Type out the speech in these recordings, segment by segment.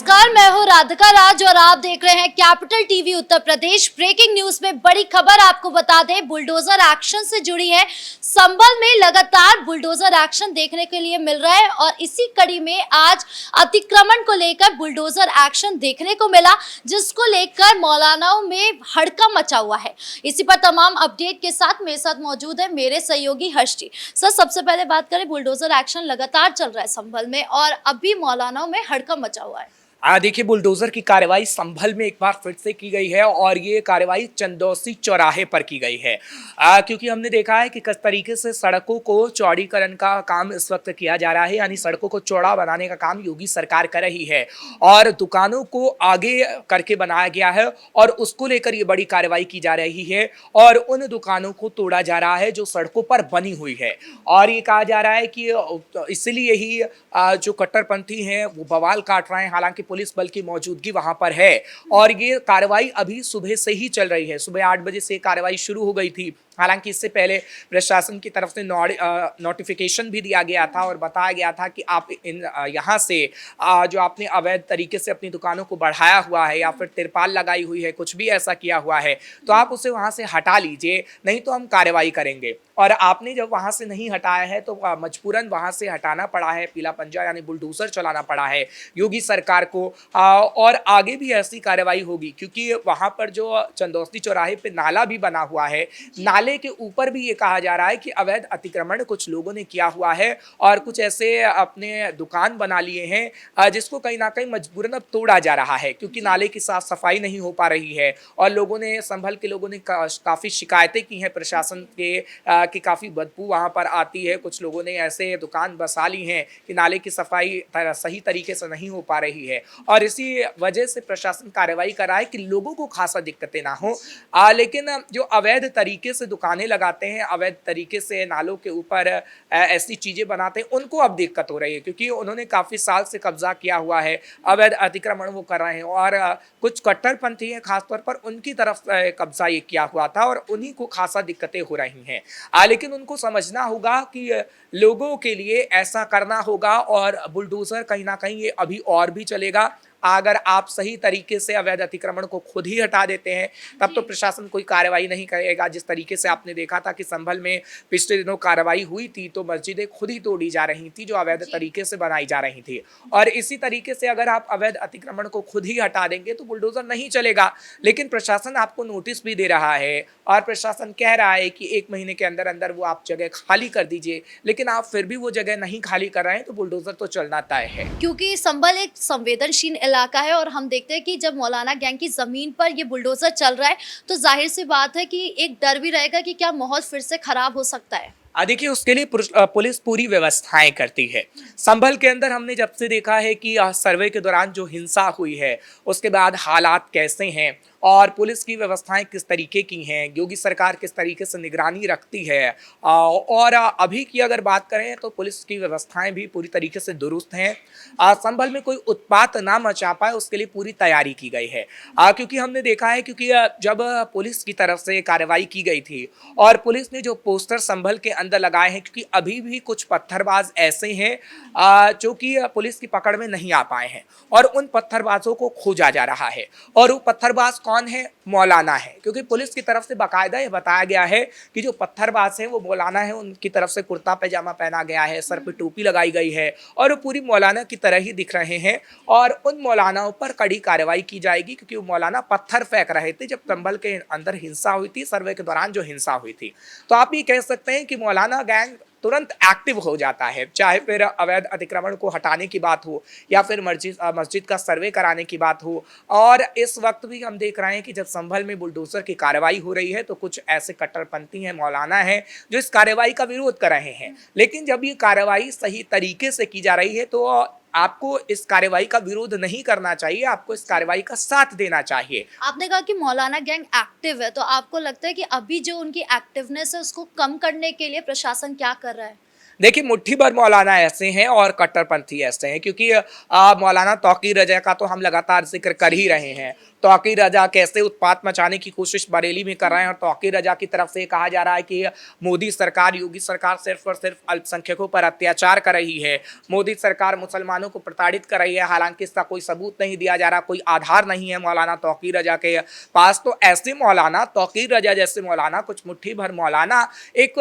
नमस्कार, मैं हूँ राधिका राज और आप देख रहे हैं capital TV Uttar Pradesh. Breaking news में बड़ी खबर आपको बता दें, बुलडोजर एक्शन से जुड़ी है। संभल में लगातार बुलडोजर एक्शन देखने के लिए मिल रहा है और इसी कड़ी में आज अतिक्रमण को लेकर बुलडोजर एक्शन देखने को मिला, जिसको लेकर मौलानाओं में हड़कंप मचा हुआ है। इसी पर तमाम अपडेट के साथ मेरे साथ मौजूद है मेरे सहयोगी हर्ष जी। सर, सबसे पहले बात करें, बुलडोजर एक्शन लगातार चल रहा है संभल में और अभी मौलानाओं में हड़कंप मचा हुआ है। देखिए, बुलडोजर की कार्रवाई संभल में एक बार फिर से की गई है और ये कार्रवाई चंदौसी चौराहे पर की गई है। क्योंकि हमने देखा है कि किस तरीके से सड़कों को चौड़ीकरण का काम इस वक्त किया जा रहा है, यानी सड़कों को चौड़ा बनाने का काम योगी सरकार कर रही है और दुकानों को आगे करके बनाया गया है और उसको लेकर ये बड़ी कार्रवाई की जा रही है और उन दुकानों को तोड़ा जा रहा है जो सड़कों पर बनी हुई है। और ये कहा जा रहा है कि इसलिए ही जो कट्टरपंथी हैं वो बवाल काट रहे हैं। हालांकि पुलिस बल की मौजूदगी वहां पर है और ये कार्रवाई अभी सुबह से ही चल रही है। सुबह 8 बजे से कार्रवाई शुरू हो गई थी। हालांकि इससे पहले प्रशासन की तरफ से नोटिफिकेशन भी दिया गया था और बताया गया था कि आप यहाँ से जो आपने अवैध तरीके से अपनी दुकानों को बढ़ाया हुआ है या फिर तिरपाल लगाई हुई है, कुछ भी ऐसा किया हुआ है, तो आप उसे वहाँ से हटा लीजिए, नहीं तो हम कार्रवाई करेंगे। और आपने जब वहाँ से नहीं हटाया है तो मजबूरन वहाँ से हटाना पड़ा है, पीला पंजा यानी बुलडोजर चलाना पड़ा है योगी सरकार को। और आगे भी ऐसी कार्रवाई होगी क्योंकि वहाँ पर जो चंदौसी चौराहे पे नाला भी बना हुआ है, नाले के ऊपर भी ये कहा जा रहा है कि अवैध अतिक्रमण कुछ लोगों ने किया हुआ है और कुछ ऐसे अपने दुकान बना लिए हैं जिसको कहीं ना कहीं मजबूरन अब तोड़ा जा रहा है क्योंकि नाले की साफ सफाई नहीं हो पा रही है। और लोगों ने, संभल के लोगों ने काफ़ी शिकायतें की हैं प्रशासन के कि काफ़ी बदबू वहाँ पर आती है। कुछ लोगों ने ऐसे दुकान बसा ली हैं कि नाले की सफाई सही तरीके से नहीं हो पा रही है और इसी वजह से प्रशासन कार्रवाई कर रहा है कि लोगों को खासा दिक्कतें ना हो। लेकिन जो अवैध तरीके से दुकानें लगाते हैं, अवैध तरीके से नालों के ऊपर ऐसी चीज़ें बनाते हैं, उनको अब दिक्कत हो रही है क्योंकि उन्होंने काफ़ी साल से कब्जा किया हुआ है, अवैध अतिक्रमण वो कर रहे हैं और कुछ कट्टरपंथी हैं खासतौर पर, उनकी तरफ कब्जा ये किया हुआ था और उन्हीं को खासा दिक्कतें हो रही हैं। लेकिन उनको समझना होगा कि लोगों के लिए ऐसा करना होगा और बुलडोजर कहीं ना कहीं ये अभी और भी चलेगा। अगर आप सही तरीके से अवैध अतिक्रमण को खुद ही हटा देते हैं तब तो प्रशासन कोई कार्रवाई नहीं करेगा। जिस तरीके से आपने देखा था कि संभल में पिछले दिनों कार्रवाई हुई थी तो मस्जिदें खुद ही तोड़ी जा रही थी जो अवैध तरीके से बनाई जा रही थी। और इसी तरीके से अगर आप अवैध अतिक्रमण को खुद ही हटा देंगे तो बुलडोजर नहीं चलेगा। लेकिन प्रशासन आपको नोटिस भी दे रहा है और प्रशासन कह रहा है कि 1 महीने के अंदर अंदर वो आप जगह खाली कर दीजिए, लेकिन आप फिर भी वो जगह नहीं खाली कर रहे हैं तो बुलडोजर तो चलना तय है। क्योंकि संभल एक संवेदनशील इलाका है और हम देखते हैं कि जब मौलाना गैंग की जमीन पर ये बुलडोजर चल रहा है तो जाहिर सी बात है कि एक डर भी रहेगा कि क्या माहौल फिर से खराब हो सकता है। देखिए, उसके लिए पुलिस पूरी व्यवस्थाएं करती है। संभल के अंदर हमने जब से देखा है कि सर्वे के दौरान जो हिंसा हुई है उसके बाद हालात कैसे हैं और पुलिस की व्यवस्थाएं किस तरीके की हैं, योगी सरकार किस तरीके से निगरानी रखती है। और अभी की अगर बात करें तो पुलिस की व्यवस्थाएं भी पूरी तरीके से दुरुस्त हैं। संभल में कोई उत्पात ना मचा पाए उसके लिए पूरी तैयारी की गई है। क्योंकि हमने देखा है क्योंकि जब पुलिस की तरफ से कार्रवाई की गई थी और पुलिस ने जो पोस्टर संभल के अंदर लगाए हैं, क्योंकि अभी भी कुछ पत्थरबाज ऐसे हैं जो कि पुलिस की पकड़ में नहीं आ पाए हैं और उन पत्थरबाजों को खोजा जा रहा है। और वो पत्थरबाज कौन है? मौलाना है, क्योंकि पुलिस की तरफ से बाकायदा ये बताया गया है कि जो पत्थरबाज हैं वो मौलाना है। उनकी तरफ से कुर्ता पैजामा पहना गया है, सर पे टोपी लगाई गई है और वो पूरी मौलाना की तरह ही दिख रहे हैं और उन मौलानाओं पर कड़ी कार्रवाई की जाएगी क्योंकि वो मौलाना पत्थर फेंक रहे थे जब संभल के अंदर हिंसा हुई थी, सर्वे के दौरान जो हिंसा हुई थी। तो आप ये कह सकते हैं कि मौलाना गैंग तुरंत एक्टिव हो जाता है, चाहे फिर अवैध अतिक्रमण को हटाने की बात हो या फिर मस्जिद का सर्वे कराने की बात हो। और इस वक्त भी हम देख रहे हैं कि जब संभल में बुलडोजर की कार्रवाई हो रही है तो कुछ ऐसे कट्टरपंथी हैं, मौलाना हैं, जो इस कार्रवाई का विरोध कर रहे हैं। लेकिन जब ये कार्रवाई सही तरीके से की जा रही है तो आपको इस कार्रवाई का विरोध नहीं करना चाहिए, आपको इस कार्रवाई का साथ देना चाहिए। आपने कहा कि मौलाना गैंग एक्टिव है, तो आपको लगता है कि अभी जो उनकी एक्टिवनेस है उसको कम करने के लिए प्रशासन क्या कर रहा है? देखिए, मुट्ठी भर मौलाना ऐसे हैं और कट्टरपंथी ऐसे हैं, क्योंकि मौलाना तौकीर रजा का तो हम लगातार जिक्र कर ही रहे हैं। तौकीर रजा कैसे उत्पात मचाने की कोशिश बरेली में कर रहे हैं, और तौकीर रजा की तरफ से कहा जा रहा है कि मोदी सरकार, योगी सरकार सिर्फ और सिर्फ अल्पसंख्यकों पर अत्याचार कर रही है, मोदी सरकार मुसलमानों को प्रताड़ित कर रही है। हालांकि इसका कोई सबूत नहीं दिया जा रहा, कोई आधार नहीं है मौलाना तौकीर रजा के पास। तो ऐसे मौलाना, तौकीर रजा जैसे मौलाना, कुछ मुट्ठी भर मौलाना एक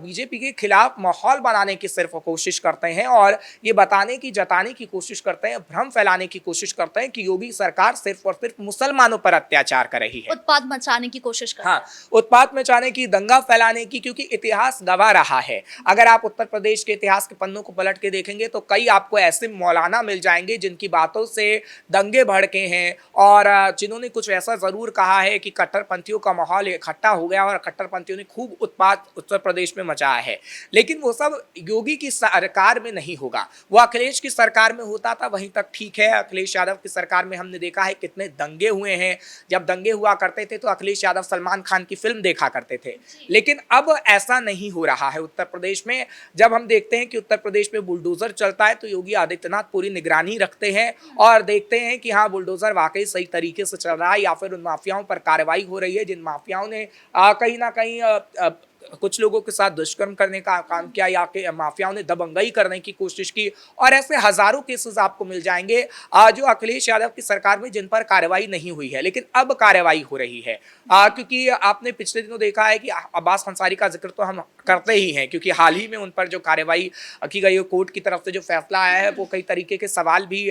बीजेपी के खिलाफ माहौल बनाने की सिर्फ कोशिश करते हैं, और ये बताने की, जताने की कोशिश करते हैं, भ्रम फैलाने की कोशिश करते हैं कि योगी सरकार सिर्फ और सिर्फ मुसलमानों पर अत्याचार कर रही है, उत्पात मचाने की कोशिश कर रहे हैं। हाँ, उत्पात मचाने की, दंगा फैलाने की, क्योंकि इतिहास गवाह रहा है। अगर आप उत्तर प्रदेश के इतिहास के पन्नों को पलट के देखेंगे तो कई आपको ऐसे मौलाना मिल जाएंगे जिनकी बातों से दंगे भड़के हैं, और जिन्होंने कुछ ऐसा जरूर कहा है कि कट्टरपंथियों का माहौल इकट्ठा हो गया और कट्टरपंथियों ने खूब उत्पात उत्तर प्रदेश में मचाया है। लेकिन वो सब योगी की सरकार में नहीं होगा, वो अखिलेश की सरकार में होता था, वहीं तक ठीक है। अखिलेश यादव की सरकार में हमने देखा है कितने दंगे हुए हैं। जब दंगे हुआ करते थे तो अखिलेश यादव सलमान खान की फिल्म देखा करते थे, लेकिन अब ऐसा नहीं हो रहा है उत्तर प्रदेश में। जब हम देखते हैं कि उत्तर प्रदेश में बुलडोजर चलता है तो योगी आदित्यनाथ पूरी निगरानी रखते हैं और देखते हैं कि हाँ, बुलडोजर वाकई सही तरीके से चल रहा है, या फिर उन माफियाओं पर कार्रवाई हो रही है जिन माफियाओं ने कहीं ना कहीं कुछ लोगों के साथ दुष्कर्म करने का काम किया, या कि माफियाओं ने दबंगई करने की कोशिश की। और ऐसे हजारों केसेस आपको मिल जाएंगे जो अखिलेश यादव की सरकार में जिन पर कार्रवाई नहीं हुई है, लेकिन अब कार्रवाई हो रही है। क्योंकि आपने पिछले दिनों देखा है कि अब्बास अंसारी का जिक्र तो हम करते ही हैं, क्योंकि हाल ही में उन पर जो कार्रवाई की गई है, कोर्ट की तरफ से जो फैसला आया है, वो कई तरीके के सवाल भी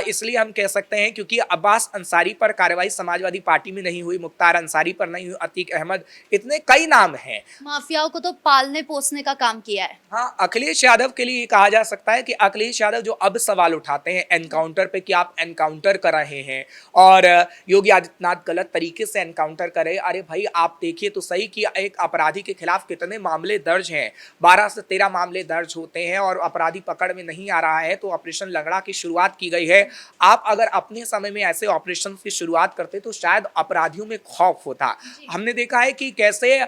इसलिए हम कह सकते हैं क्योंकि अब्बास अंसारी पर कार्रवाई समाजवादी पार्टी में नहीं हुई, मुख्तार अंसारी पर नहीं हुई, अतीक अहमद, इतने कई नाम हैं। माफियाओं को तो पालने पोसने का काम किया है। हाँ, अखिलेश यादव के लिए ये कहा जा सकता है कि अखिलेश यादव जो अब सवाल उठाते हैं एनकाउंटर पे कि आप एनकाउंटर कर रहे हैं और योगी आदित्यनाथ गलत तरीके से एनकाउंटर करे। अरे भाई, आप देखिए तो सही कि एक अपराधी के खिलाफ कितने मामले दर्ज हैं, 12 से 13 मामले दर्ज होते हैं और अपराधी पकड़ में नहीं आ रहा है। तो ऑपरेशन लंगड़ा की शुरुआत की गई है। आप अगर अपने समय में ऐसे ऑपरेशन की शुरुआत करते तो शायद अपराधियों में खौफ होता। हमने देखा है कि कैसे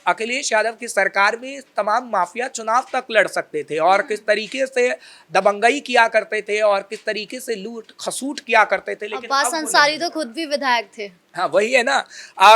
अखिलेश यादव की सरकार में तमाम माफिया चुनाव तक लड़ सकते थे और किस तरीके से दबंगई किया करते थे और किस तरीके से लूट खसूट किया करते थे। लेकिन अब्बास अंसारी तो खुद भी विधायक थे। हाँ, वही है ना।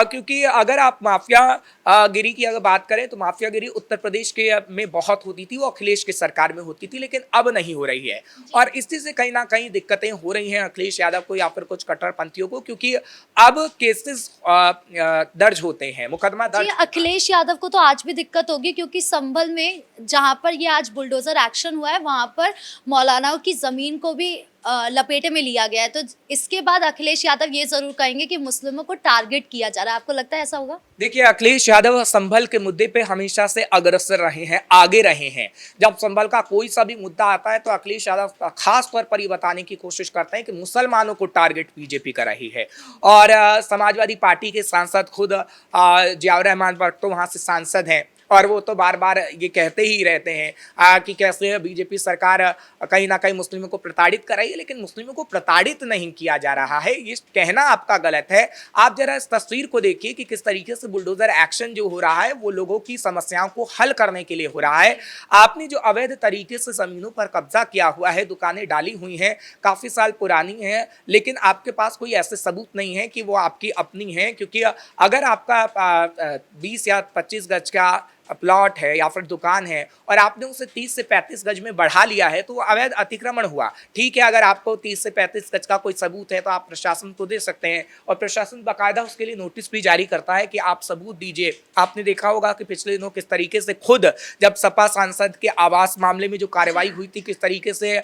क्योंकि अगर आप माफिया गिरी की अगर बात करें तो माफिया गिरी उत्तर प्रदेश के में बहुत होती थी, वो अखिलेश की सरकार में होती थी, लेकिन अब नहीं हो रही है। और इसी से कहीं ना कहीं दिक्कतें हो रही हैं अखिलेश यादव को या फिर कुछ कट्टरपंथियों को, क्योंकि अब केसेस दर्ज होते हैं, मुकदमा दर्ज। अखिलेश यादव को तो आज भी दिक्कत होगी, क्योंकि संभल में जहां पर ये आज बुलडोजर एक्शन हुआ है वहां पर मौलानाओं की जमीन को भी लपेटे में लिया गया है। तो इसके बाद अखिलेश यादव ये जरूर कहेंगे कि मुस्लिमों को टारगेट किया जा रहा है। आपको लगता है ऐसा होगा? देखिए, अखिलेश यादव संभल के मुद्दे पे हमेशा से अग्रसर रहे हैं, आगे रहे हैं। जब संभल का कोई सा भी मुद्दा आता है तो अखिलेश यादव खास तौर पर ये बताने की कोशिश करते हैं कि मुसलमानों को टारगेट बीजेपी कर रही है। और समाजवादी पार्टी के सांसद खुद जियाउर रहमान वक्त तो वहाँ से सांसद हैं और वो तो बार बार ये कहते ही रहते हैं कि कैसे बीजेपी सरकार कहीं ना कहीं मुस्लिमों को प्रताड़ित कर रही है, लेकिन मुस्लिमों को प्रताड़ित नहीं किया जा रहा है। ये कहना आपका गलत है। आप जरा इस तस्वीर को देखिए कि किस तरीके से बुलडोजर एक्शन जो हो रहा है वो लोगों की समस्याओं को हल करने के लिए हो रहा है। आपने जो अवैध तरीके से जमीनों पर कब्जा किया हुआ है, दुकानें डाली हुई हैं, काफी साल पुरानी हैं, लेकिन आपके पास कोई ऐसे सबूत नहीं है कि वो आपकी अपनी है। क्योंकि अगर आपका 20 या 25 गज का प्लॉट है या फिर दुकान है और आपने उसे 30 से 35 गज में बढ़ा लिया है तो अवैध अतिक्रमण हुआ। ठीक है, अगर आपको 30 से 35 गज का कोई सबूत है तो आप प्रशासन को दे सकते हैं और प्रशासन बाकायदा उसके लिए नोटिस भी जारी करता है कि आप सबूत दीजिए। आपने देखा होगा कि पिछले दिनों किस तरीके से खुद जब सपा सांसद के आवास मामले में जो कार्रवाई हुई थी, किस तरीके से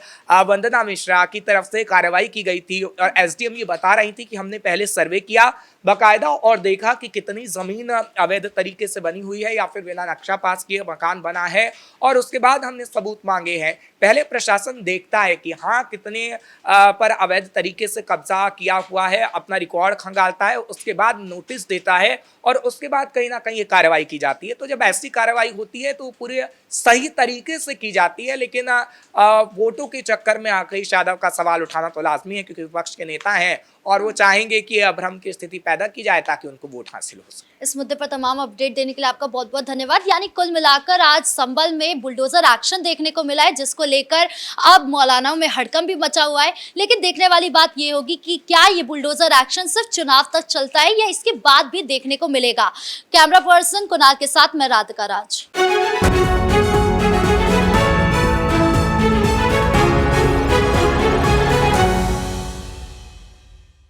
वंदना मिश्रा की तरफ से कार्रवाई की गई थी और एसडीएम ये बता रही थी कि हमने पहले सर्वे किया बाकायदा और देखा कि कितनी जमीन अवैध तरीके से बनी हुई है या फिर बिना नक्शा पास किए मकान बना है और उसके बाद हमने सबूत मांगे हैं। पहले प्रशासन देखता है कि हाँ कितने पर अवैध तरीके से कब्जा किया हुआ है, अपना रिकॉर्ड खंगालता है, उसके बाद नोटिस देता है और उसके बाद कहीं ना कहीं ये कार्रवाई की जाती है। तो जब ऐसी कार्रवाई होती है तो पूरे सही तरीके से की जाती है, लेकिन वोटों के चक्कर में अखिलेश यादव का सवाल उठाना तो लाजमी है, क्योंकि विपक्ष के नेता हैं और वो चाहेंगे कि अभ्रम की स्थिति पैदा की जाए ताकि उनको वोट हासिल हो सके। इस मुद्दे पर तमाम अपडेट देने के लिए आपका बहुत बहुत धन्यवाद। यानी कुल मिलाकर आज संभल में बुलडोजर एक्शन देखने को मिला है, जिसको लेकर अब मौलानाओं में हड़कंप भी मचा हुआ है। लेकिन देखने वाली बात ये होगी कि क्या ये बुलडोजर एक्शन सिर्फ चुनाव तक चलता है या इसके बाद भी देखने को मिलेगा। कैमरा पर्सन कुणाल के साथ मैं राधिका राज।